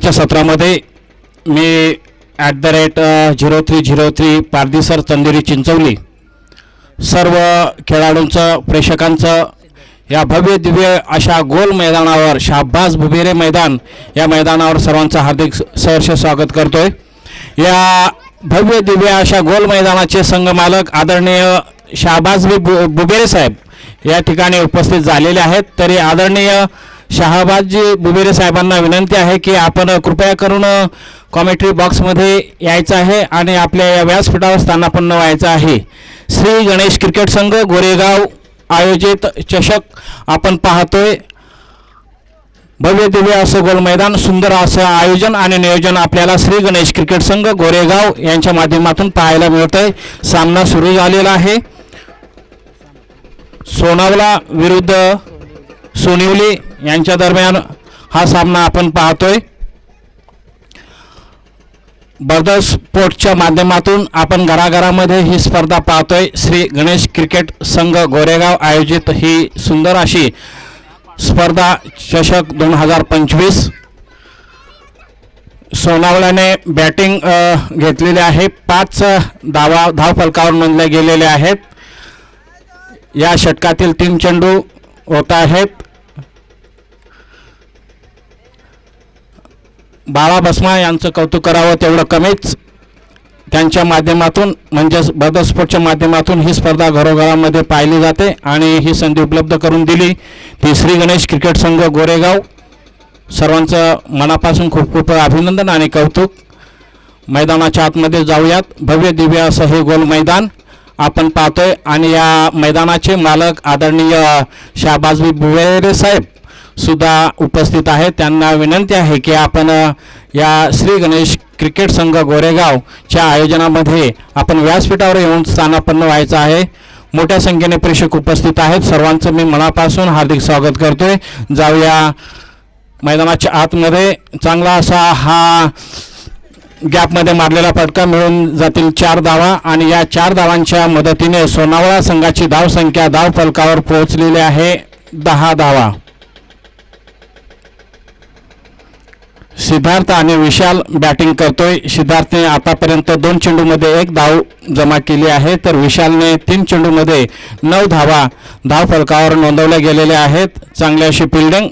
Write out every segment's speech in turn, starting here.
आजच्या सत्रामध्ये मी @0303 पारदीसर चंदेरी चिंचवली सर्व खेळाडूंचं प्रेक्षकांचं या भव्य दिव्य अशा गोल मैदानावर शाहबाज बुबेरे मैदान या मैदानावर सर्वांचं हार्दिक सहर्ष स्वागत करतोय। या भव्य दिव्य अशा गोल मैदानाचे संघमालक आदरणीय शाहबाज बुबेरे साहेब या ठिकाणी उपस्थित झालेले आहेत। तरी आदरणीय शाहबाजी बुबेरे साहेबांना विनंती आहे की आपण कृपया करून कॉमेंट्री बॉक्समध्ये यायचं आहे आणि आपल्या या व्यासपीठावर स्थानापन्न व्हायचं आहे। श्री गणेश क्रिकेट संघ गोरेगाव आयोजित चषक आपण पाहतोय। भव्य दिव्य असं गोल मैदान, सुंदर असं आयोजन आणि नियोजन आपल्याला श्री गणेश क्रिकेट संघ गोरेगाव यांच्या माध्यमातून पाहायला मिळतंय। सामना सुरू झालेला आहे। सोनावला विरुद्ध सोनिवली यांच्या दरम्यान हा सामना आपण पाहतोय। बर्दर स्पोर्ट्सच्या माध्यमातून आपण घराघरामध्ये ही स्पर्धा पाहतोय। श्री गणेश क्रिकेट संघ गोरेगाव आयोजित ही सुंदर अशी स्पर्धा चषक 2025 सोनावल्याने बॅटिंग घेतलेली आहे। 5 धाव फलकावर नोंदले गेलेले आहेत। या षटकातील 3 चेंडू होत आहेत। बाळा बसमा यांचं कौतुक करावं तेवढं कमीच। त्यांच्या माध्यमातून म्हणजेच बर्दर स्पोर्ट्सच्या माध्यमातून ही स्पर्धा घरोघरामध्ये पाहिली जाते आणि ही संधी उपलब्ध करून दिली ती श्री गणेश क्रिकेट संघ गोरेगाव। सर्वांचं मनापासून खूप खूप अभिनंदन आणि कौतुक। मैदानाच्या आतमध्ये जाऊयात। भव्य दिव्य असं हे गोल मैदान आपण पाहतोय आणि या मैदानाचे मालक आदरणीय शाहबाज बुबेरे साहेब सुद्धा उपस्थित आहेत। त्यांना विनंती आहे की आपण या श्री गणेश क्रिकेट संघ गोरेगावच्या आयोजनामध्ये आपण व्यासपीठावर येऊन स्थानापन्न व्हायचं आहे। मोठ्या संख्येने प्रेक्षक उपस्थित आहेत। सर्वांचं मी मनापासून हार्दिक स्वागत करतोय। जाऊया मैदानाच्या आतमध्ये। चांगला असा हा गॅपमध्ये मारलेला फटका मिळून जातील 4 धावा आणि या 4 धावांच्या मदतीने सोनावळा संघाची धावसंख्या धाव फलकावर पोहोचलेली आहे 10 धावा। सिद्धार्थ आणि विशाल बॅटिंग करतोय। सिद्धार्थने आतापर्यंत 2 चेंडूमध्ये 1 धाव जमा केली आहे तर विशालने 3 चेंडूमध्ये 9 धावा धाव फलकावर नोंदवल्या गेलेल्या आहेत। चांगली अशी फिल्डिंग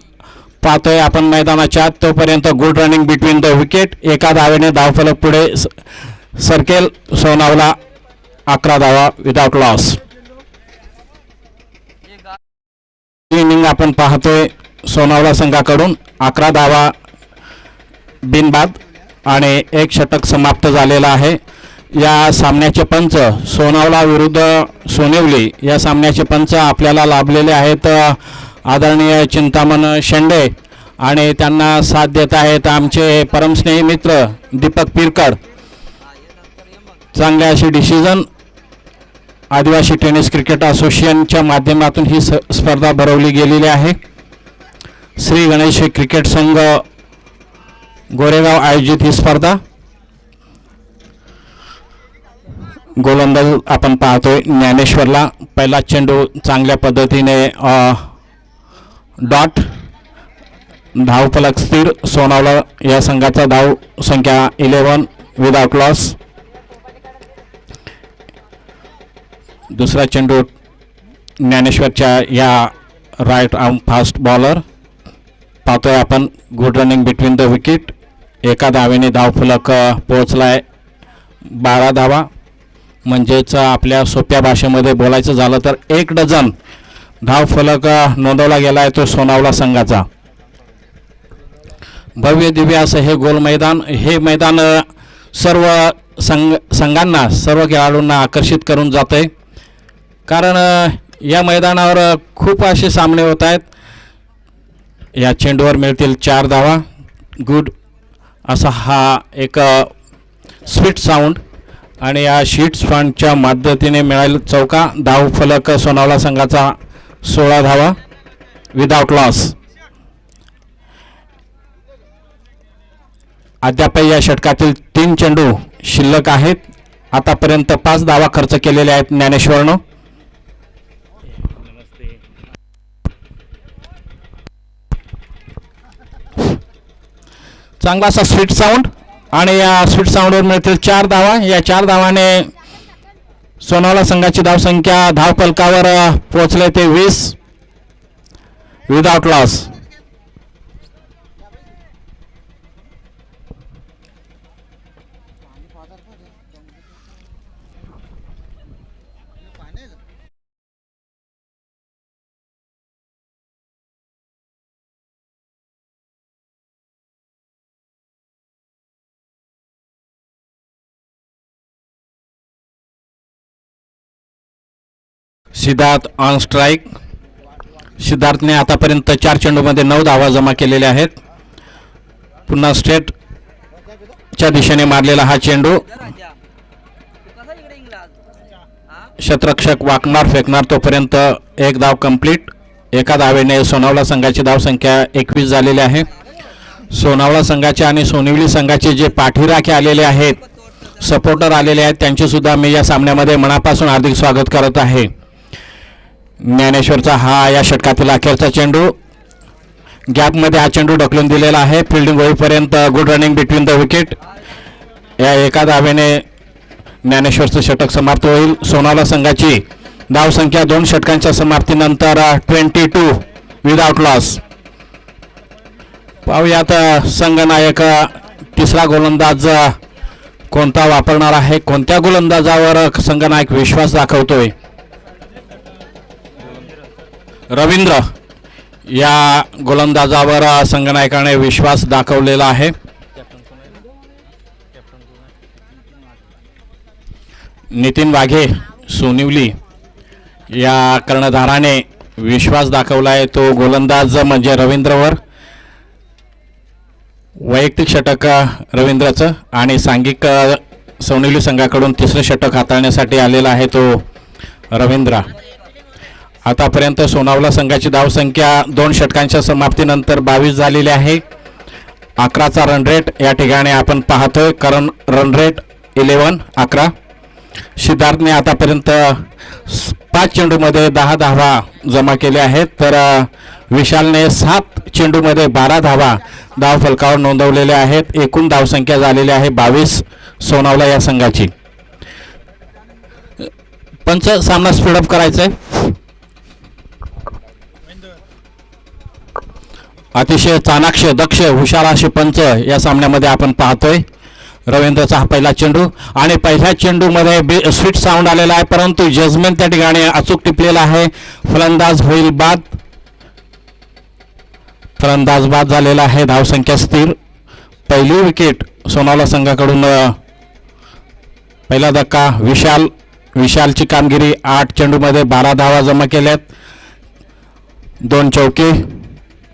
पाहतोय आपण मैदानाच्या आत। तोपर्यंत good running between the wicket. एका धावेने धावफलक पुढे सरकेल सोनावला 11 धावा विदाउट लॉस। इनिंग आपण पाहतोय सोनावला संघाकडून 11 धावा बिनबाद आणि 1 षटक समाप्त झालेला आहे। या सामन्याचे पंच सोनावला विरुद्ध सोनिवली या सामन्याचे पंच आपल्याला लाभलेले आहेत आदरणीय चिंतामण शेंडे आणि त्यांना साथ देत आहेत आमचे परमस्नेही मित्र दीपक पिरकड। चांगली अशी डिसिजन आदिवासी टेनिस क्रिकेट असोसिएशनच्या माध्यमातून ही स्पर्धा भरवली गेलेली आहे। श्री गणेश क्रिकेट संघ गोरेगाव आयोजित ही स्पर्धा। गोलंदाज आपण पाहतोय ज्ञानेश्वरला। पहिला चेंडू चांगल्या पद्धतीने डॉट। धावफलक स्थिर। सोनावला या संघाचा धाव संख्या 11 विदाउट लॉस। दुसरा चेंडू ज्ञानेश्वरच्या या राईट आर्म फास्ट बॉलर पाहतोय आपण। Good running between the wicket. एका धावेने धावफलक पोहोचलाय 12 धावा। म्हणजेच आपल्या सोप्या भाषेमध्ये बोलायचं झालं तर 1 डझन धावफलक नोंदवला गेला आहे तो सोनावला संघाचा। भव्य दिव्य असं हे गोल मैदान। हे मैदान सर्व संघांना सर्व खेळाडूंना आकर्षित करून जाते कारण या मैदानावर खूप असे सामने होत आहेत। या चेंडूवर मिळतील 4 धावा। गुड असा हा एक स्वीट साऊंड आणि या शीट साऊंडच्या मदतीने मिळालेला चौका। धाव फलक सोनावला संघाचा 16 धावा विदाउट लॉस। अद्याप या षटकातील 3 चेंडू शिल्लक आहेत। आतापर्यंत 5 धावा खर्च केलेले आहेत ज्ञानेश्वरनं। चांगला असा स्वीट साऊंड आणि या स्वीट साऊंडवर मिळतील 4 धावा. या 4 धावाने सोनावळा संघाची धावसंख्या धावफलकावर पोहोचले ते 20 without loss. Siddharth on strike. सिद्धार्थने आतापर्यंत 4 चेंडूमध्ये 9 धावा जमा केलेल्या आहेत. पुन्हा स्ट्रेटच्या दिशेने मारलेला हा चेंडू शतरक्षक वाकणार फेकणार तोपर्यंत 1 धाव कंप्लीट. एका धावेने सोनावळा संघाची धावसंख्या 21 झालेली आहे. सोनावळा संघाचे आणि सोनिवली संघाचे जे पाठीराखे आलेले आहेत, सपोर्टर आलेले आहेत, त्यांचे सुद्धा मी या सामन्यामध्ये मनापासून हार्दिक स्वागत करत आहे. ज्ञानेश्वरचा हा या षटकातील अखेरचा चेंडू. गॅपमध्ये हा चेंडू ढकलून दिलेला आहे. फिल्डिंग होईपर्यंत good running between the wicket. या एका धावेने ज्ञानेश्वरचं षटक समाप्त होईल. सोनावळा संघाची धावसंख्या 2 षटकांच्या समाप्तीनंतर 22 विदाउट लॉस. पाहूयात संघनायक तिसरा गोलंदाज कोणता वापरणार आहे, कोणत्या गोलंदाजावर संघनायक विश्वास दाखवतोय. रवींद्र या गोलंदाजावर संघनायकाने विश्वास दाखवलेला आहे. नितीन वाघे सोनिवली या कर्णधाराने विश्वास दाखवला आहे. तो गोलंदाज म्हणजे रवींद्रवर. वैयक्तिक षटक रवींद्रचं आणि सांघिक सोनिवली संघाकडून 3रं षटक हाताळण्यासाठी आलेला आहे तो रवींद्र. आतापर्यंत सोनावळा संघाची धावसंख्या 2 षटकांच्या समाप्तीनंतर 22 झालेली आहे. 11चा रन रेट या ठिकाणी आपण पाहतोय, कारण रन रेट 11. सिद्धार्थने आतापर्यंत 5 चेंडूमध्ये 10 धावा जमा केल्या आहेत, तर विशालने 7 चेंडूमध्ये 12 धावा धावफलकावर नोंदवलेल्या आहेत. एकूण धावसंख्या झालेली आहे 22 सोनावळा या संघाची. पंच सामना स्पीडअप करायचा आहे. अतिशय चाणाक्ष दक्ष हुशार असे पंच या सामन्यामध्ये आपण पाहतोय. रवींद्रचा हा पहिला चेंडू आणि पहिल्या चेंडूमध्ये स्वीट साऊंड आलेला आहे, परंतु जजमेंट त्या ठिकाणी अचूक टिपलेला आहे. फलंदाज होईल बाद. फलंदाज बाद झालेला आहे. धावसंख्या स्थिर. पहिली विकेट सोनावळा संघाकडून. पहिला धक्का विशालची कामगिरी. 8 चेंडूमध्ये 12 धावा जमा केल्यात. 2 चौके.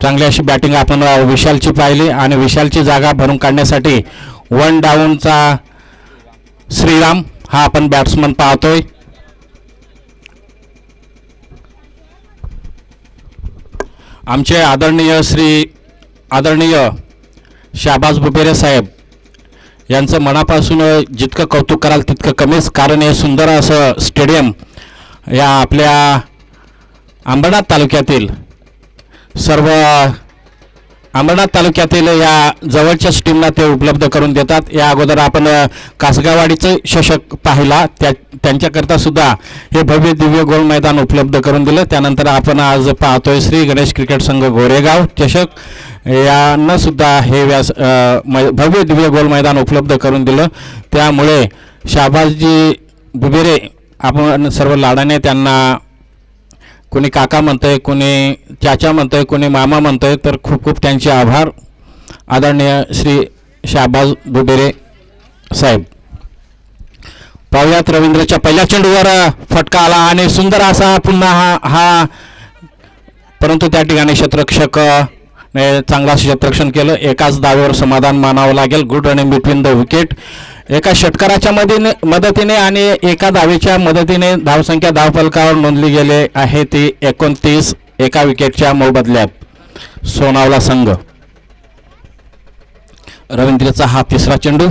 चांगली अशी बॅटिंग आपण विशालची पाहिली आणि विशालची जागा भरून काढण्यासाठी 1 डाऊनचा श्रीराम हा आपण बॅट्समन पाहतोय. आमचे आदरणीय शाहबाज बुबेरे साहेब यांचं मनापासून जितकं कौतुक कराल तितकं कमीच, कारण हे सुंदर असं स्टेडियम या आपल्या अंबरनाथ तालुक्यातील या जवळच्या टीमला ते उपलब्ध करून देतात. या अगोदर आपण कासगावाडीचं चषक पाहिला, त्यांच्याकरता सुद्धा हे भव्य दिव्य गोल मैदान उपलब्ध करून दिलं. त्यानंतर आपण आज पाहतोय श्री गणेश क्रिकेट संघ गोरेगाव चषक यांना सुद्धा हे भव्य दिव्य गोल मैदान उपलब्ध करून दिलं. त्यामुळे शाहबाजजी बुबेरे आपण सर्व लाडाने त्यांना कोणी काका म्हणतंय, कोणी चाचा म्हणतंय, कोणी मामा म्हणतंय, तर खूप खूप त्यांचे आभार. आदरणीय श्री शाहबाज बुबेरे साहेब. पाहुयात रवींद्रच्या पहिल्या चेंडूवर फटका आला आणि सुंदर असा पुन्हा हा परंतु त्या ठिकाणी क्षेत्ररक्षक चांगला क्षेत्ररक्षण केलं. एकाच धावेवर समाधान मानावं लागेल. Good running between the wicket. एका षटकाराच्या मदतीने आणि एका धावेच्या मदतीने धावसंख्या धावफलकावर नोंदली गेले आहे ती 29 एका विकेटच्या मोबदल्यात सोनावळा संघ. रवींद्रचा हा 3रा चेंडू.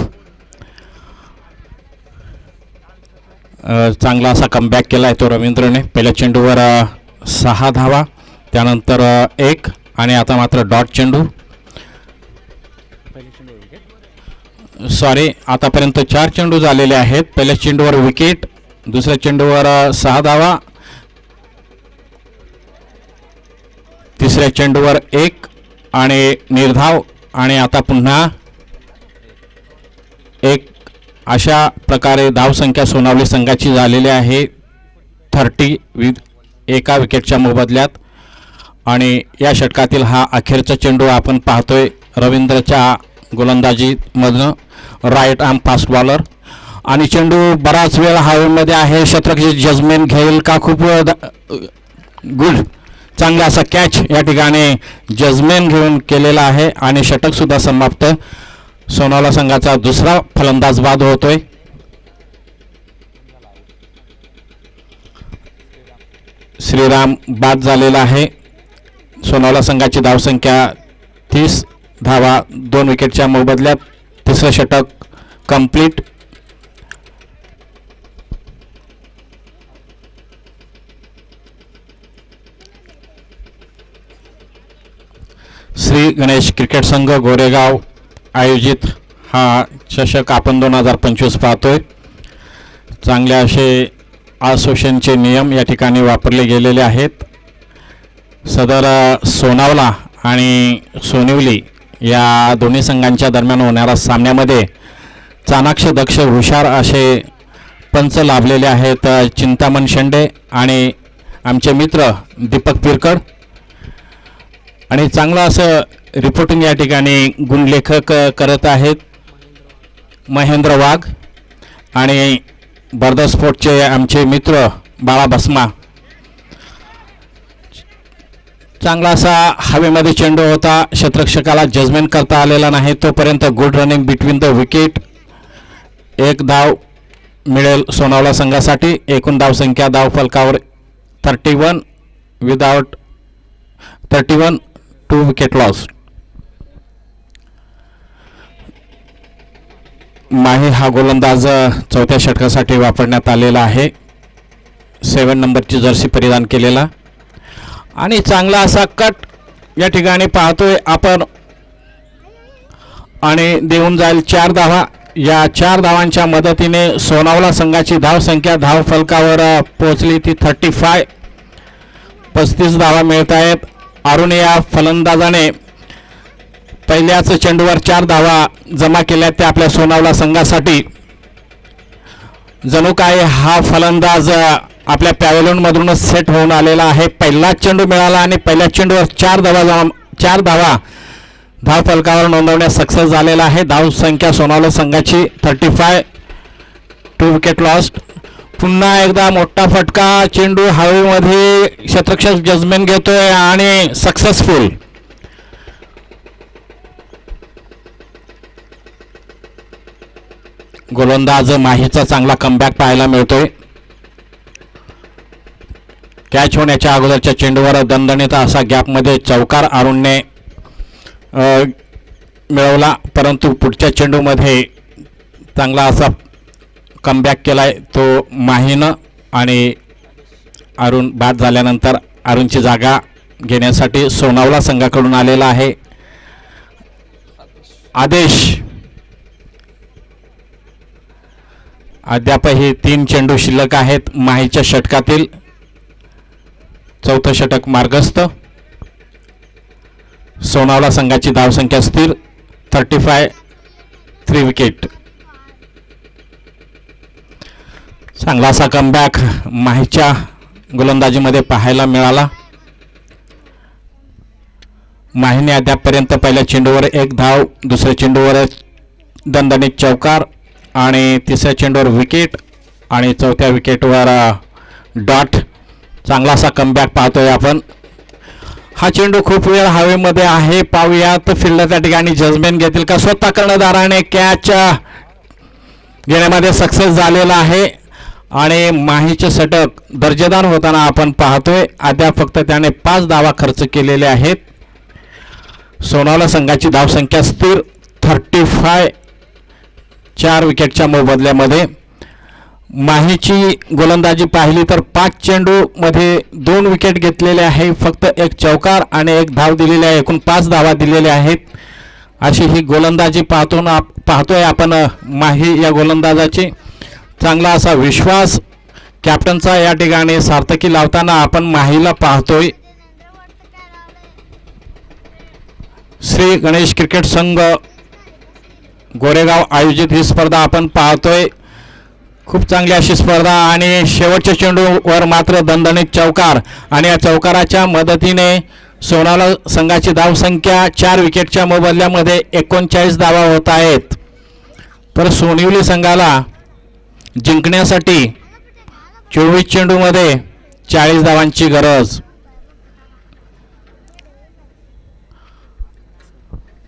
चांगला असा कमबॅक केला आहे तो रवींद्रने. पहिल्या चेंडूवर 6 धावा, त्यानंतर 1 आणि आता मात्र डॉट चेंडू. सॉरी, आतापर्यंत 4 चेंडू झालेले आहेत. पहिल्या चेंडूवर विकेट, दुसऱ्या चेंडूवर 6 धावा, तिसऱ्या चेंडूवर 1 आणि निर्धाव, आणि आता पुन्हा 1. अशा प्रकारे धावसंख्या सोनावली संघाची झालेली आहे 30 एका विकेटच्या मोबदल्यात. आणि या षटकातील हा अखेरचा चेंडू आपण पाहतोय रवींद्रच्या गोलंदाजीमधनं, राईट आर्म फास्ट बॉलर. आणि चेंडू बराच वेळ हवेमध्ये आहे. शतरक्षक जजमेंट घेईल का? खूप गुड, चांगला असा कॅच या ठिकाणी जजमेंट घेऊन केलेला आहे आणि षटकसुद्धा समाप्त. सोनावला संघाचा दुसरा फलंदाज बाद होतोय. श्रीराम बाद झालेला आहे. सोनावला संघाची धावसंख्या 30 धावा 2 विकेटच्या मोबदल्यात. तिसरं षटक कंप्लीट. श्री गणेश क्रिकेट संघ गोरेगाव आयोजित हा चषक आपण 2025 पाहतोय. चांगले असे असोसिएशनचे नियम या ठिकाणी वापरले गेलेले आहेत. सदर सोनावला आणि सोनिवली या दोन्ही संघांच्या दरम्यान होणाऱ्या सामन्यामध्ये चाणाक्ष दक्ष हुशार असे पंच लाभलेले आहेत. चिंतामण शेंडे आणि आमचे मित्र दीपक पिरकड. आणि चांगलं असं रिपोर्टिंग या ठिकाणी गुणलेखक करत आहेत महेंद्र वाघ. आणि बर्द स्पोर्टचे आमचे मित्र बाळा भस्मा. चांगला असा हवेमध्ये चेंडू होता, शतरक्षकाला जजमेंट करता आलेला नाही. तोपर्यंत good running between the wicket. 1 धाव मिळेल सोनावला संघासाठी. एकूण धावसंख्या धावफलकावर 31 विदाउट 31, 2 विकेट लॉस. माही हा गोलंदाज चौथ्या षटकासाठी वापरण्यात आलेला आहे. 7 नंबरची जर्सी परिधान केलेला. आणि चांगला असा कट या ठिकाणी पाहतोय आपण. आणि देऊन जाईल 4 धावा. या 4 धावांच्या मदतीने सोनावला संघाची धावसंख्या धावफलकावर पोहोचली ती 35. 35 धावा मिळत आहेत. अरुण या फलंदाजाने पहिल्याच चेंडूवर 4 धावा जमा केल्या त्या आपल्या सोनावला संघासाठी. जणू काय हा फलंदाज आपल्या पॅव्हेलियनमधूनच सेट होऊन आलेला आहे. पहिला चेंडू मिळाला आणि पहिल्या चेंडूवर 4 धावा धावफलकावर नोंदवण्यास सक्सेस झालेला आहे. धावसंख्या सोनावला संघाची 35, 2 विकेट लॉस्ट. पुन्हा एकदा मोठा फटका, चेंडू हवेमध्ये, शतरक्षक जजमेंट घेतोय आणि सक्सेसफुल. गोलंदाज माहीचा चांगला कमबॅक पाहायला मिळतोय. कॅच होण्याच्या अगोदरच्या चेंडूवर दणदणीत असा गॅपमध्ये चौकार अरुणने मिळवला. परंतु पुढच्या चेंडूमध्ये चांगला असा कमबॅक केलाय तो माहीनं. आणि अरुण बाद झाल्यानंतर अरुणची जागा घेण्यासाठी सोनावला संघाकडून आलेला आहे आदेश. अद्यापही 3 चेंडू शिल्लक आहेत माहीच्या षटकातील. चौथं षटक मार्गस्थ. सोनावला संघाची धावसंख्या स्थिर 35, 3 विकेट. चांगला असा कमबॅक माहीच्या गोलंदाजीमध्ये पाहायला मिळाला. माहीने अद्यापपर्यंत पहिल्या चेंडूवर 1 धाव, दुसऱ्या चेंडूवर दणदणीत चौकार आणि तिसऱ्या चेंडूवर विकेट आणि चौथ्या विकेटवर डॉट. चांगला असा कमबॅक पाहतोय आपण. हा चेंडू खूप वेळ हवेमध्ये आहे. पाहूयात फिल्डर त्या ठिकाणी जजमेंट घेतील का. स्वतः कर्णधाराने कॅच घेण्यामध्ये सक्सेस झालेला आहे आणि माहीचे षटक दर्जेदार होताना आपण पाहतोय. अद्याप फक्त त्याने 5 धावा खर्च केलेले आहेत. सोनावला संघाची धावसंख्या स्थिर 35, 4 विकेटच्या मोबदल्यामध्ये. माहीची गोलंदाजी पाहिली तर 5 चेंडूमध्ये 2 विकेट घेतलेले आहे. फक्त 1 चौकार आणि 1 धाव दिलेली आहे. एकूण 5 धावा दिलेल्या आहेत. अशी ही गोलंदाजी पाहतोय आपण माही या गोलंदाजाची चांगला असा विश्वास कॅप्टनचा या ठिकाणी सार्थकी लावताना आपण माहीला पाहतोय. श्री गणेश क्रिकेट संघ गोरेगाव आयोजित ही स्पर्धा आपण पाहतोय. खूप चांगली अशी स्पर्धा आणि शेवटच्या चेंडूवर मात्र दणदणीत चौकार आणि या चौकाराच्या मदतीने सोनाला संघाची धावसंख्या 4 विकेटच्या मोबदल्यामध्ये 39 धावा होत आहेत. तर सोनिवली संघाला जिंकण्यासाठी 24 चेंडूमध्ये 40 धावांची गरज.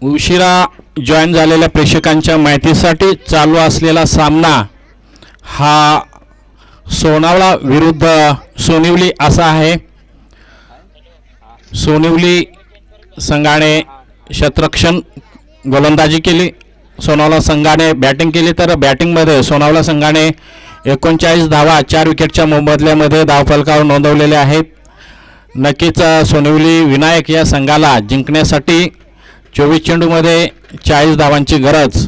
उशिरा जॉईन झालेल्या प्रेक्षकांच्या माहितीसाठी चालू असलेला सामना हा सोनावळा विरुद्ध सोनिवली असा आहे. सोनिवली संघाने क्षेत्ररक्षण गोलंदाजी केली, सोनावळा संघाने बॅटिंग केली. तर बॅटिंगमध्ये सोनावळा संघाने 39 धावा 4 विकेटच्या मोबदल्यामध्ये धावफलकावर नोंदवलेल्या आहेत. नक्कीच सोनिवली विनायक या संघाला जिंकण्यासाठी 24 चेंडूमध्ये 40 धावांची गरज.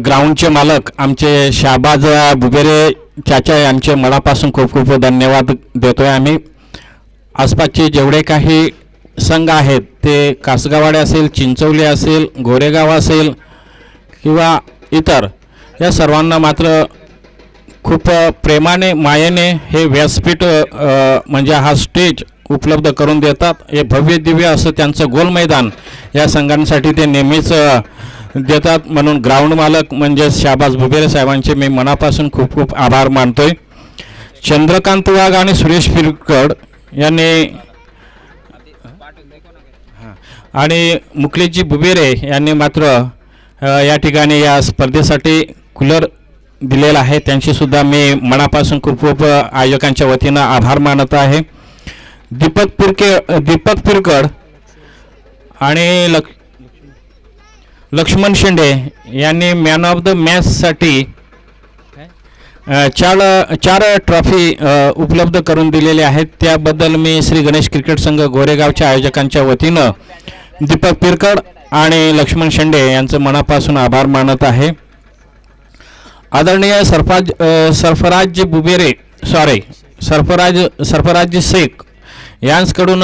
ग्राउंडचे मालक आमचे शाहबाज बुबेरे चाचा यांचे मनापासून खूप खूप धन्यवाद देतोय आम्ही. आसपासचे जेवढे काही संघ आहेत ते कासगावाडे असेल, चिंचवली असेल, गोरेगाव असेल किंवा इतर, या सर्वांना मात्र खूप प्रेमाने मायेने हे व्यासपीठ म्हणजे हा स्टेज उपलब्ध करून देतात. हे भव्य दिव्य असं त्यांचं गोल मैदान या संघांसाठी ते नेहमीच देतात. म्हणून ग्राउंड मालक म्हणजे शाहबाज बुबेरे साहेबांचे मी मनापासून खूप खूप आभार मानतोय. चंद्रकांत वाघ आणि सुरेश पिरकड यांनी आणि मुकलेशजी बुबेरे यांनी मात्र या ठिकाणी या स्पर्धेसाठी कूलर दिलेला आहे. त्यांची सुद्धा मी मनापासून खूप खूप आयोजकांच्या वतीनं आभार मानत आहे. दीपक पिरकड आणि लक्ष्मण शेंडे यांनी मॅन ऑफ द मॅचसाठी 4 ट्रॉफी उपलब्ध करून दिलेले आहेत. त्याबद्दल मी श्री गणेश क्रिकेट संघ गोरेगावच्या आयोजकांच्या वतीनं दीपक पिरकड आणि लक्ष्मण शेंडे यांचं मनापासून आभार मानत आहे. आदरणीय सरफराज शेख यांच्याकडून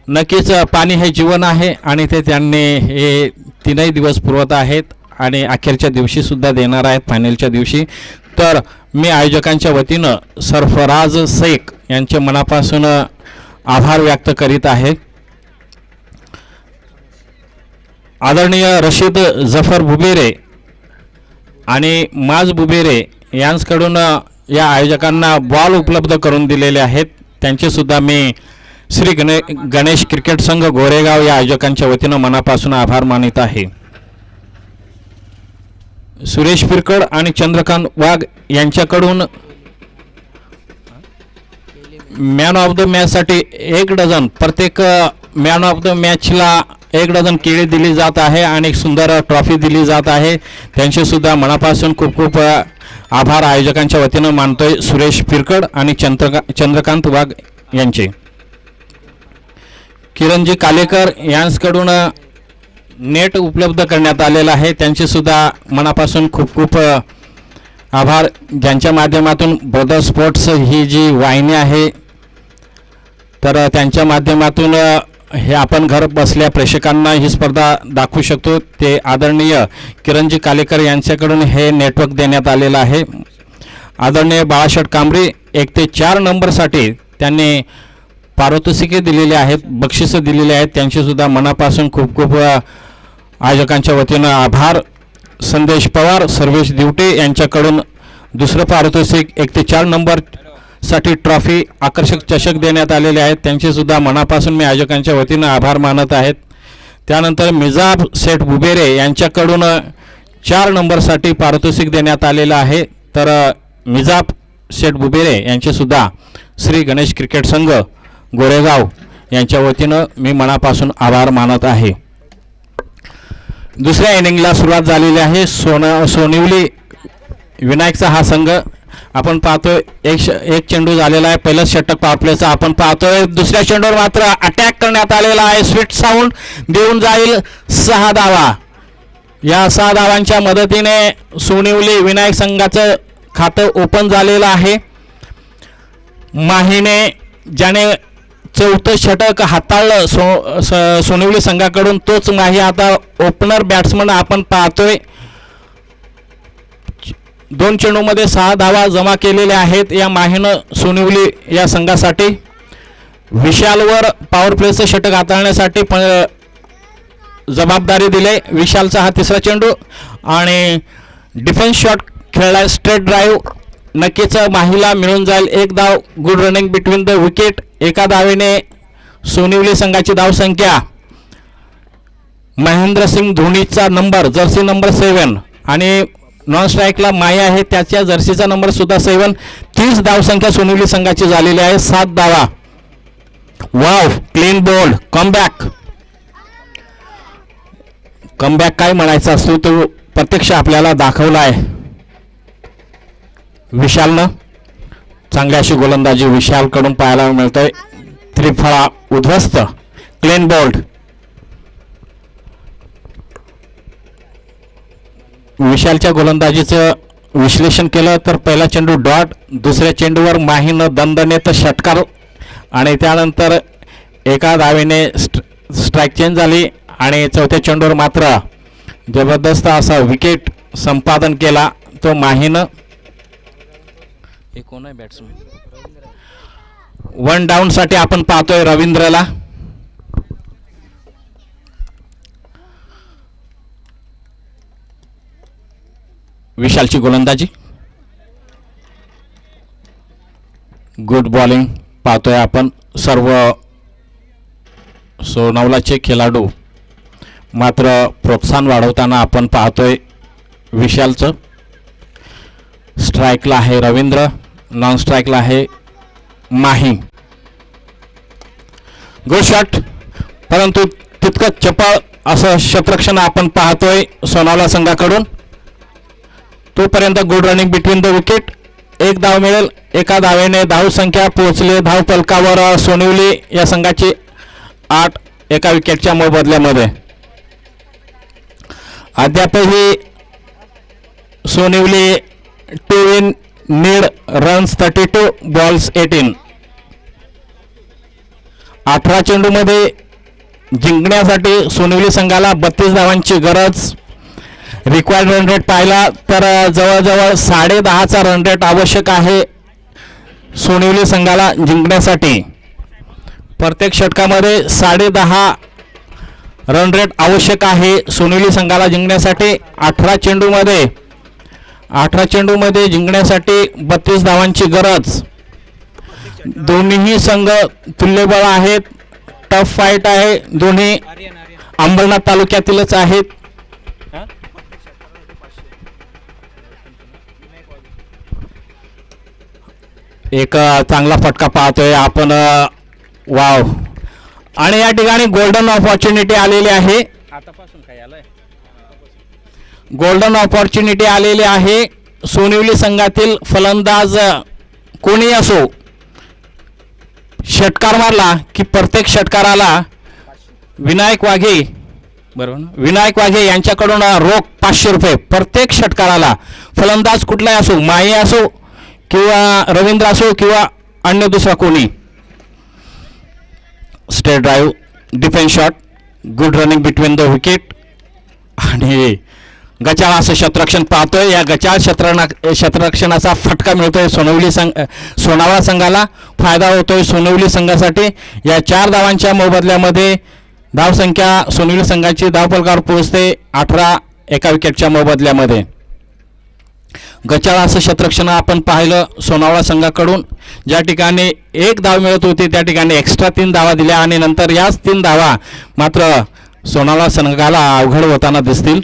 नक्कीच पाणी हे जीवन आहे आणि ते त्यांनी हे 3 दिवस पुरवत आहेत आणि अखेरच्या दिवशीसुद्धा देणार आहेत, फायनलच्या दिवशी. तर मी आयोजकांच्या वतीनं सरफराज शेख यांचे मनापासून आभार व्यक्त करीत आहे. आदरणीय रशीद जफर बुबेरे आणि माज बुबेरे यांच्याकडून या आयोजकांना बॉल उपलब्ध करून दिलेले आहेत. त्यांचेसुद्धा मी श्री गणेश क्रिकेट संघ गोरेगाव या आयोजकांच्या वतीनं मनापासून आभार मानित आहे. सुरेश पिरकड आणि चंद्रकांत वाघ यांच्याकडून मॅन ऑफ द मॅचसाठी 1 डझन, प्रत्येक मॅन ऑफ द मॅचला 1 डझन केळी दिली जात आहे आणि एक सुंदर ट्रॉफी दिली जात आहे. त्यांचेसुद्धा मनापासून खूप खूप आभार आयोजकांच्या वतीनं मानतोय. सुरेश पिरकड आणि चंद्रकांत वाघ यांचे. किरणजी कालेकर यांच्याकडून नेट उपलब्ध करण्यात आलेला आहे. त्यांचेसुद्धा मनापासून खूप खूप आभार. ज्यांच्या माध्यमातून बोधा स्पोर्ट्स ही जी वाहिनी आहे तर त्यांच्या माध्यमातून हे आपण घर बसल्या प्रेक्षकांना ही स्पर्धा दाखवू शकतो. ते आदरणीय किरणजी कालेकर यांच्याकडून हे नेटवर्क देण्यात आलेलं आहे. आदरणीय बाळाशेठ कांबरे 1 ते 4 नंबरसाठी त्यांनी पारितोषिके दिलेली आहेत, बक्षिसं दिलेली आहेत. त्यांचेसुद्धा मनापासून खूप खूप आयोजकांच्या वतीनं आभार. संदेश पवार, सर्वेश दिवटे यांच्याकडून दुसरं पारितोषिक 1 ते 4 नंबरसाठी ट्रॉफी, आकर्षक चषक देण्यात आलेले आहेत. त्यांचेसुद्धा मनापासून मी आयोजकांच्या वतीनं आभार मानत आहेत. त्यानंतर मिजाब शेठ बुबेरे यांच्याकडून 4 नंबरसाठी पारितोषिक देण्यात आलेलं आहे. तर मिजाब शेठ बुबेरे यांचेसुद्धा श्री गणेश क्रिकेट संघ गोरेगाव यांच्या वतीनं मी मनापासून आभार मानत आहे. दुसऱ्या इनिंगला सुरुवात झालेली आहे. सोनिवली विनायकचा हा संघ आपण पाहतोय एक चेंडू झालेला आहे. पहिलं षटक पॉवर प्लेचं आपण पाहतोय. दुसऱ्या चेंडूवर मात्र अटॅक करण्यात आलेला आहे. स्वीट साऊंड देऊन जाईल 6 धावा. या 6 धावांच्या मदतीने सोनिवली विनायक संघाचं खातं ओपन झालेलं आहे. माहीने ज्याने 4थं षटक हाताळलं सोनिवली संघाकडून, तोच माही आता ओपनर बॅट्समन आपण पाहतोय. 2 चेंडूमध्ये 6 धावा जमा केलेल्या आहेत या माहीनं सोनिवली या संघासाठी. विशालवर पॉवर प्लेचं षटक हाताळण्यासाठी जबाबदारी दिले. विशालचा हा 3रा चेंडू आणि डिफेन्स शॉट खेळला. स्ट्रेट ड्राईव्ह नक्कीच माहीला मिळून जाईल 1 धाव. Good running between the wicket. एका धावेने सोनिवली संघाची धावसंख्या महेंद्रसिंग धोनीचा नंबर जर्सी नंबर 7 आणि नॉन स्ट्राईकला माया आहे त्याच्या जर्सीचा नंबर सुद्धा 7. 30 धावसंख्या सोनिवली संघाची झालेली आहे. 7 धावा. वाव, क्लीन बोल्ड, कमबॅक काय म्हणायचा असतो तो प्रत्यक्ष आपल्याला दाखवला आहे विशालनं. चांगली अशी गोलंदाजी विशालकडून पाहायला मिळतोय. त्रिफळा उद्ध्वस्त, क्लीन बोल्ड. विशालच्या गोलंदाजीचं विश्लेषण केलं तर पहिला चेंडू डॉट, दुसऱ्या चेंडूवर माहीनं दणदणीत षटकार आणि त्यानंतर एका धावेने स्ट्राईक चेंज झाली आणि 4थ्या चेंडूवर मात्र जबरदस्त असा विकेट संपादन केला तो माहीनं. हे कोण आहे बॅट्समन? 1 डाऊन साठी आपण पाहतोय रवींद्रला. विशालची गोलंदाजी, गुड बॉलिंग पाहतोय आपण. सर्व सोनवलाचे खेळाडू मात्र प्रोत्साहन वाढवताना आपण पाहतोय विशालचं. स्ट्राईकला आहे रवींद्र, नॉन स्ट्राईकला आहे माही. गुड शॉट, परंतु तितकं चपळ असं क्षेत्ररक्षण आपण पाहतोय सोनावला संघाकडून. तोपर्यंत good running between the wicket. 1 धाव मिळेल. एका धावेने धावसंख्या पोहोचली धाव फलकावर सोनिवली या संघाची 8 एका विकेटच्या मोबदल्यामध्ये. अद्यापही सोनिवली 2 in नीड रन्स 32 बॉल्स 18. 18 चेंडूमध्ये जिंकण्यासाठी सोनिवली संघाला 32 धावांची गरज. रिक्वायर्ड रन रेट पाहिला तर जवळजवळ 10.5चा रन रेट आवश्यक आहे सोनिवली संघाला जिंकण्यासाठी. प्रत्येक षटकामध्ये 10.5 रन रेट आवश्यक आहे सोनिवली संघाला जिंकण्यासाठी. 18 चेंडूमध्ये जिंकण्यासाठी 32 धावांची गरज. दोन्हीही संघ तुल्यबळ आहेत. टफ फाईट आहे. दोन्ही अंबरनाथ तालुक्यातीलच आहेत. एक चांगला फटका पाहतोय आपण. वाव, आणि या ठिकाणी गोल्डन ऑपॉर्च्युनिटी आलेली आहे. गोल्डन ऑपॉर्च्युनिटी आलेली आहे. सोनिवली संघातील फलंदाज कोणी असो, षटकार मारला की प्रत्येक षटकाराला विनायक वाघे, बरोबर ना, विनायक वाघे यांच्याकडून रोख 500 रुपये प्रत्येक षटकाराला. फलंदाज कुठलाही असो, माही असो किंवा रवींद्र असो किंवा अन्य दुसरा कोणी. Straight drive, defence shot, good running between the wicket आणि गचाळ असं क्षेत्ररक्षण पाहतोय. या गचाळ क्षेत्ररक्षणाचा फटका मिळतोय सोनावळा संघाला. फायदा होतोय सोनिवली संघासाठी. या 4 धावांच्या मोबदल्यामध्ये धावसंख्या सोनिवली संघाची धावफलकावर पोहोचते 18 एका विकेटच्या मोबदल्यामध्ये. गचाळ असं क्षेत्ररक्षण आपण पाहिलं सोनावळा संघाकडून. ज्या ठिकाणी 1 धाव मिळत होती त्या ठिकाणी एक्स्ट्रा 3 धावा दिल्या आणि नंतर याच 3 धावा मात्र सोनावळा संघाला अवघड होताना दिसतील.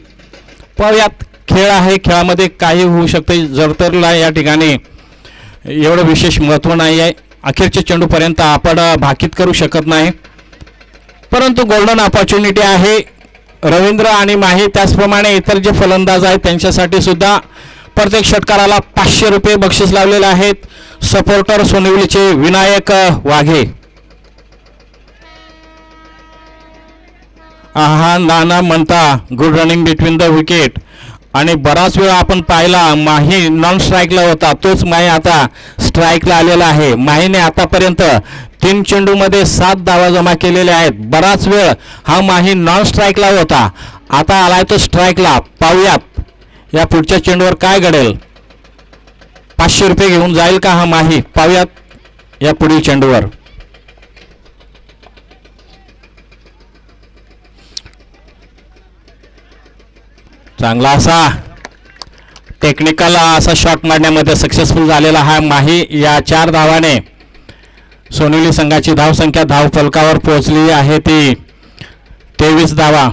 पण यात खेळ आहे, खेळामध्ये काही होऊ शकते. जरतरला या ठिकाणी एवढं विशेष महत्त्व नाही आहे. अखेरच्या चेंडूपर्यंत आपण भाकीत करू शकत नाही, परंतु गोल्डन ऑपॉर्च्युनिटी आहे. रवींद्र आणि माही त्याचप्रमाणे इतर जे फलंदाज आहेत त्यांच्यासाठी सुद्धा प्रत्येक षटकाराला 500 रुपये बक्षीस लावलेले आहेत. सपोर्टर सोनिवलीचे विनायक वाघे. हा नाना म्हणता good running between the wicket. आणि बराच वेळ आपण पाहिला माही नॉन स्ट्राईकला होता, तोच माही आता स्ट्राईकला आलेला आहे. माहीने आतापर्यंत 3 चेंडूमध्ये 7 धावा जमा केलेल्या आहेत. बराच वेळ हा माही नॉन स्ट्राईकला होता, आता आलाय तो स्ट्राईकला. पाहूयात या पुढच्या चेंडूवर काय घडेल. 500 रुपये घेऊन जाईल का हा माही, पाहूयात या पुढील चेंडूवर. चांगला असा टेक्निकल असा शॉट मारण्यामध्ये सक्सेसफुल झालेला हा माही. या 4 धावाने सोनिवली संघाची धावसंख्या धावफलकावर पोहोचली आहे ती 23 धावा.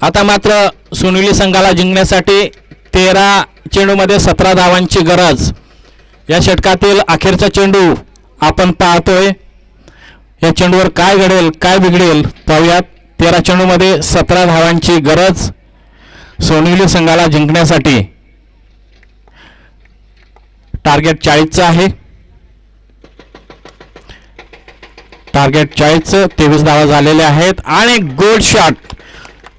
आता मात्र सोनिवली संघाला जिंकण्यासाठी 13 चेंडूमध्ये 17 धावांची गरज. या षटकातील अखेरचा चेंडू आपण पाहतोय. या चेंडूवर काय घडेल, काय बिघडेल, पाहूयात. 13 चेंडूमध्ये 17 धावांची गरज सोनिवली संघाला जिंकण्यासाठी. टार्गेट 40चं आहे. टार्गेट 40चं 23 धावा झालेल्या आहेत. आणि गुड शॉट,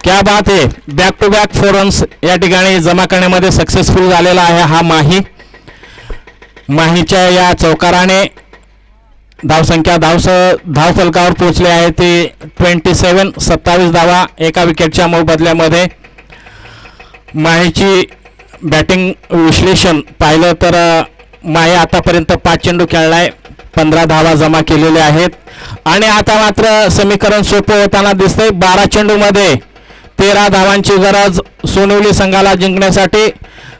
क्या बात आहे. बॅक टू बॅक 4 रन्स या ठिकाणी जमा करण्यामध्ये सक्सेसफुल झालेला आहे हा माही. माहीच्या या चौकाराने धावसंख्या धावफलकावर पोहोचली आहे ती 27. 27 धावा एका विकेटच्या मोबदल्यामध्ये. माहीची बॅटिंग विश्लेषण पाहिलं तर माही आतापर्यंत 5 चेंडू खेळलाय, 15 धावा जमा केलेल्या आहेत. आणि आता मात्र समीकरण सोपं होताना दिसतंय. 12 चेंडूमध्ये 13 धावांची गरज सोनिवली संघाला जिंकण्यासाठी.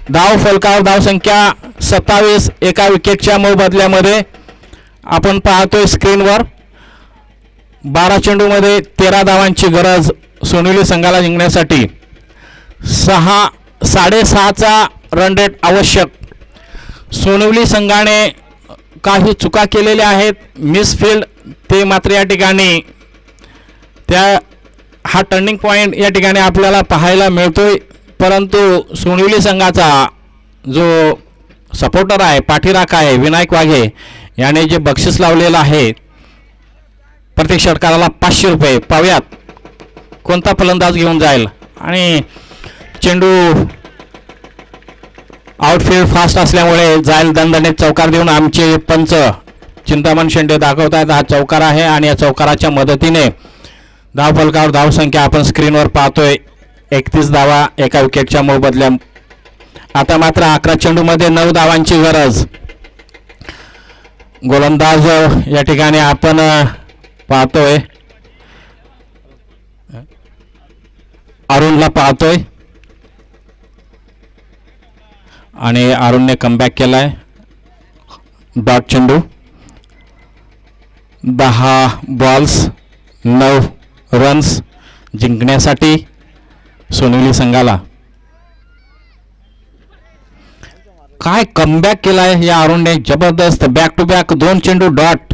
धावफलकावर धावसंख्या 27 एका विकेटच्या मोबदल्यामध्ये आपण पाहतोय स्क्रीनवर. 12 चेंडूमध्ये 13 धावांची गरज सोनिवली संघाला जिंकण्यासाठी. 6.5चा रन रेट आवश्यक. सोनिवली संघाने काही चुका केलेल्या आहेत, मिसफिल्ड, ते मात्र या ठिकाणी हा टर्निंग पॉईंट या ठिकाणी आपल्याला पाहायला मिळतोय. परंतु सोनिवली संघाचा जो सपोर्टर आहे, पाठीराखा आहे, विनायक वाघे याने जे बक्षीस लावलेलं आहे प्रत्येक षटकाराला 500 रुपये, पाहूयात कोणता फलंदाज घेऊन जाईल. आणि चेंडू आउटफील्ड फास्ट असल्यामुळे जाईल दणदणीत चौकार देऊन आमचे पंच चिंतामण शेंडे दाखवत आहेत. हा चौकार आहे आणि या चौकाराच्या मदतीने धावफलकावर धावसंख्या आपण स्क्रीनवर पाहतोय 31 धावा एका विकेटच्या मोबदल्या. आता मात्र 11 चेंडूमध्ये 9 धावांची गरज. गोलंदाज या ठिकाणी आपण पाहतोय अरुणला पाहतोय आणि अरुणने कमबॅक केलाय. डॉट चेंडू. 10 बॉल्स 9 रन्स जिंकण्यासाठी सोनिवली संघाला. काय कमबॅक केलाय या अरुणने, जबरदस्त. बॅक टू बॅक 2 चेंडू डॉट.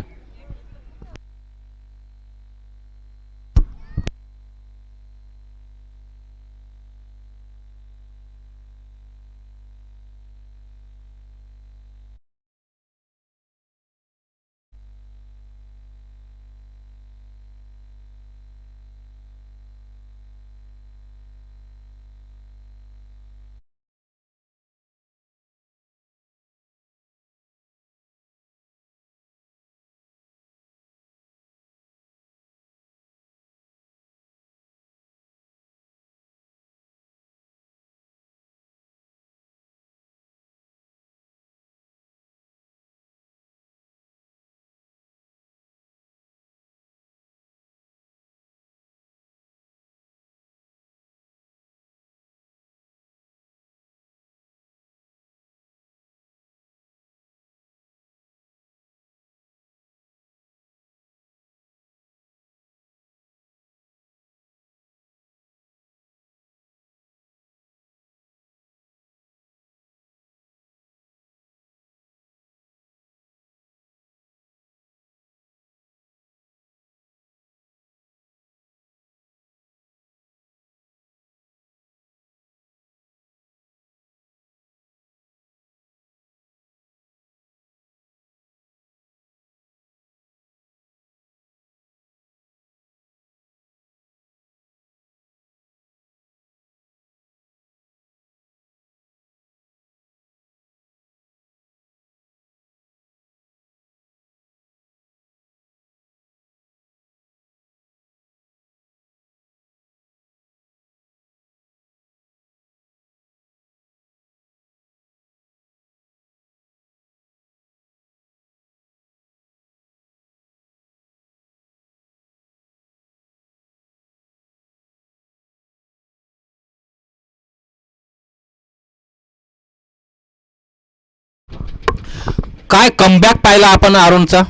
काय कमबॅक पाहिला आपण अरुणचा,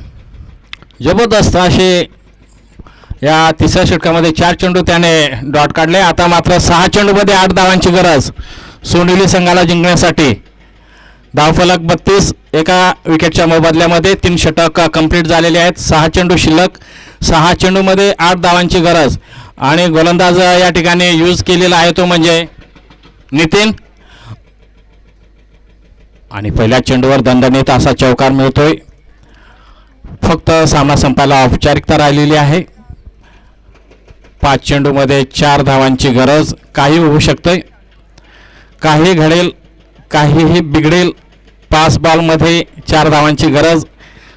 जबरदस्त असे या तिसऱ्या षटकामध्ये 4 चेंडू त्याने डॉट काढले. आता मात्र 6 चेंडूमध्ये 8 धावांची गरज सोनेली संघाला जिंकण्यासाठी. धावफलक 32, एका विकेटच्या मोबदल्यामध्ये 3 षटक कंप्लीट झालेले आहेत. 6 चेंडू शिल्लक, 6 चेंडूमध्ये 8 धावांची गरज. आणि गोलंदाज या ठिकाणी यूज केलेला आहे तो म्हणजे नितीन. आणि पहिल्या चेंडूवर दणदणीत असा चौकार मिळतोय. फक्त सामना संपायला औपचारिकता राहिलेली आहे. 5 चेंडूमध्ये 4 धावांची गरज. काही होऊ शकतंय, काही घडेल, काहीही बिघडेल. 5 बॉलमध्ये 4 धावांची गरज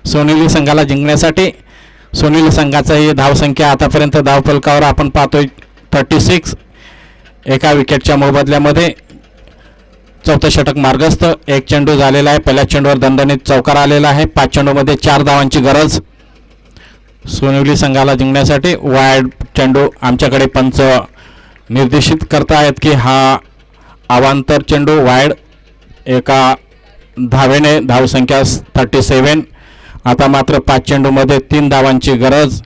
सोनेली संघाला जिंकण्यासाठी. सोनेली संघाचाही धावसंख्या आतापर्यंत धावफलकावर आपण पाहतोय 36. एका विकेटच्या मोबदल्यामध्ये 4थं षटक मार्गस्थ. 1 चेंडू झालेला आहे. पहिल्या चेंडूवर दणदणीत चौकार आलेला आहे. 5 चेंडूमध्ये 4 धावांची गरज सोनेली संघाला जिंकण्यासाठी. वाईड चेंडू आमच्याकडे पंच निर्देशित करतायत की हा अवांतर चेंडू वाईड. एका धावेने धावसंख्या 37. आता मात्र 5 चेंडूमध्ये 3 धावांची गरज.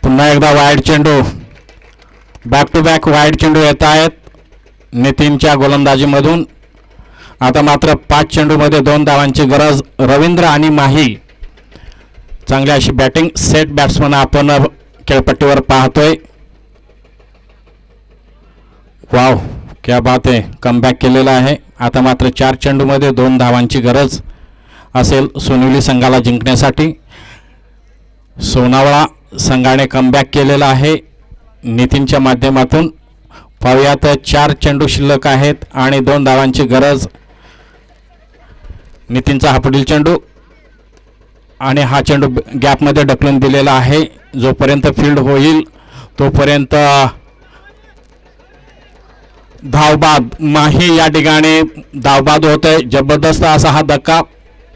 पुन्हा एकदा वाईड चेंडू, बॅक टू बॅक वाईड चेंडू येत आहेत नितीनच्या गोलंदाजीमधून. आता मात्र 5 चेंडूमध्ये 2 धावांची गरज. रवींद्र आणि माही चांगली अशी बॅटिंग. सेट बॅट्समन आपण खेळपट्टीवर पाहतोय. वाव, क्या बात आहे, कमबॅक केलेला आहे. आता मात्र 4 चेंडूमध्ये 2 धावांची गरज असेल सोनेली संघाला जिंकण्यासाठी. सोनावळा संघाने कमबॅक केलेला आहे नितीनच्या माध्यमातून. पाहूयात, 4 चेंडू शिल्लक आहेत आणि 2 धावांची गरज. नितीनचा हा पुढील चेंडू आणि हा चेंडू गॅपमध्ये ढकलून दिलेला आहे. जोपर्यंत फील्ड होईल तोपर्यंत धावबाद. माही या ठिकाणी धावबाद होतोय. जबरदस्त असा हा धक्का,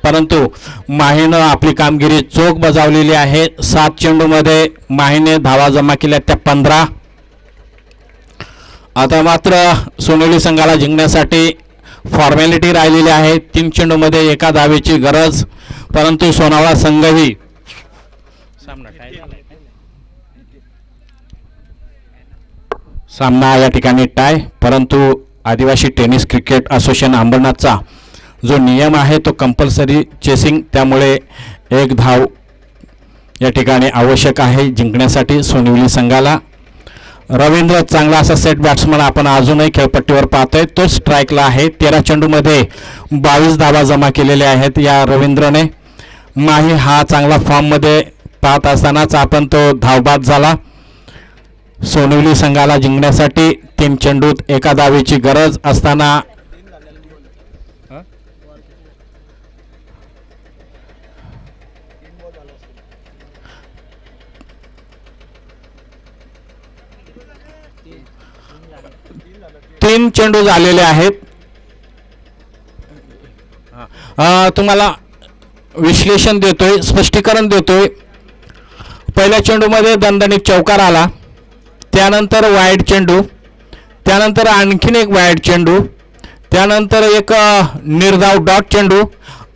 परंतु माहीनं आपली कामगिरी चोख बजावलेली आहे. 7 चेंडूमध्ये माहीने धावा जमा केल्या त्या 15. आता मात्र सोनेली संघाला जिंकण्यासाठी फॉर्मॅलिटी राहिलेली आहे. 3 चेंडूमध्ये 1 धावेची गरज, परंतु सोनावळा संघही सामना या ठिकाणी टाय. परंतु आदिवासी टेनिस क्रिकेट असोसिएशन अंबरनाथचा जो नियम आहे तो कंपल्सरी चेसिंग, त्यामुळे 1 धाव या ठिकाणी आवश्यक आहे जिंकण्यासाठी सोनेली संघाला. रवींद्र चांगला असा सेट बॅट्समन आपण अजूनही खेळपट्टीवर पाहतोय. तो स्ट्राईकला आहे. 13 चेंडूमध्ये 22 धावा जमा केलेल्या आहेत या रवींद्रने. माही हा चांगला फॉर्ममध्ये पाहत असतानाच आपण तो धावबाद झाला. सोनेली संघाला जिंकण्यासाठी 3 चेंडूत 1 धावेची गरज असताना तीन चेंडू झालेले आहेत. तुम्हाला विश्लेषण देतोय, स्पष्टीकरण देतोय. पहिल्या चेंडूमध्ये दणदणीत चौकार आला, त्यानंतर वाईड चेंडू, त्यानंतर आणखीन एक वाईड चेंडू, त्यानंतर एक निर्धाव डॉट चेंडू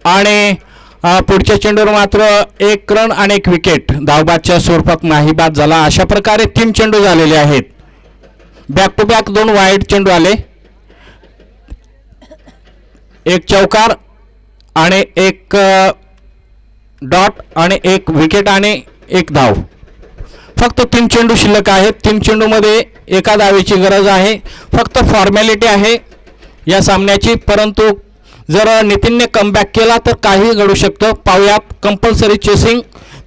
आणि पुढच्या चेंडूवर मात्र 1 रन आणि 1 विकेट धावबादच्या स्वरूपात माहीबाद झाला. अशा प्रकारे 3 चेंडू झालेले आहेत. बॅक टू बॅक 2 वाईड चेंडू आले, 1 चौकार आणि 1 डॉट आणि 1 विकेट आणि 1 धाव. फक्त 3 चेंडू शिल्लक आहेत. 3 चेंडूमध्ये 1 धावेची गरज आहे. फक्त फॉर्मॅलिटी आहे या सामन्याची, परंतु जर नितीनने कमबॅक केला तर काही घडू शकतं. पाहूयात, कंपल्सरी चेसिंग,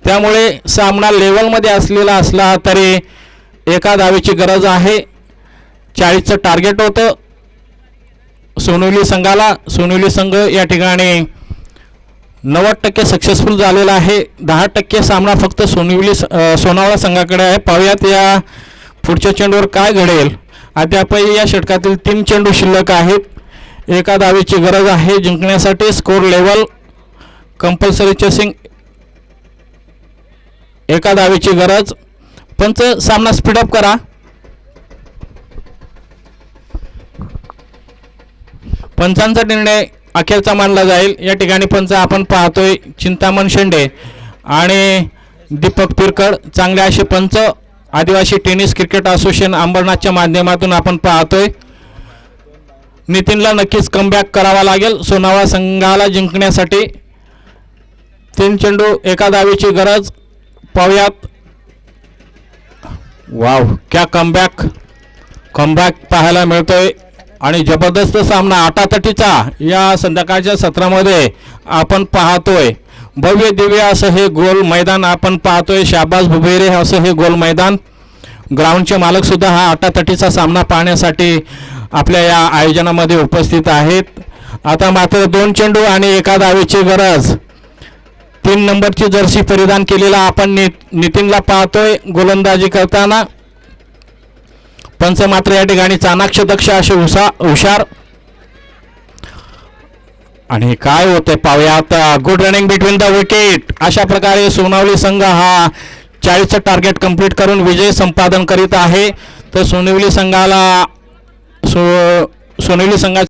त्यामुळे सामना लेवलमध्ये असलेला असला तरी 1 धावेची गरज आहे. 40चं टार्गेट होतं सोनेली संघाला. सोनेली संघ या ठिकाणी 90% सक्सेसफुल झालेला आहे. 10% सामना फक्त सोनावळा संघाकडे आहे. पाहूयात या पुढच्या चेंडूवर काय घडेल. अद्यापही या षटकातील 3 चेंडू शिल्लक आहेत. 1 धावेची गरज आहे जिंकण्यासाठी. स्कोर लेवल, कंपल्सरी चेसिंग, 1 धावेची गरज. पंच, सामना स्पीडअप करा. पंचांचा निर्णय अखेरचा मानला जाईल. या ठिकाणी पंच आपण पाहतोय चिंतामण शेंडे आणि दीपक पिरकड. चांगले असे पंच आदिवासी टेनिस क्रिकेट असोसिएशन अंबरनाथच्या माध्यमातून आपण पाहतोय. नितीनला नक्कीच कमबॅक करावा लागेल सोनावा संघाला जिंकण्यासाठी. 3 चेंडू एका धावेची गरज. पाहूयात. वाव, क्या कमबॅक पाहायला मिळतोय आणि जबरदस्त सामना आटातटीचा या संध्याकाळच्या सत्रामध्ये आपण पाहतोय. भव्य दिव्य असं हे गोल मैदान आपण पाहतोय. शाबास भुबेरे असं हे गोल मैदान. ग्राउंडचे मालक सुद्धा हा आटातटीचा सामना पाहण्यासाठी आपल्या या आयोजनामध्ये उपस्थित आहेत. आता मात्र 2 चेंडू आणि एका धावेची गरज. 3 नंबरची जर्सी परिधान केलेला आपण नितीनला पाहतोय गोलंदाजी करताना. पंच मात्र या ठिकाणी चाणाक्ष दक्ष असे हुशार. आणि काय होते पाहूयात. Good running between the wicket. अशा प्रकारे सोनावली संघ हा 40चं टार्गेट कंप्लीट करून विजय संपादन करीत आहे. तर सोनिवली संघाला सोनिवली संघाचा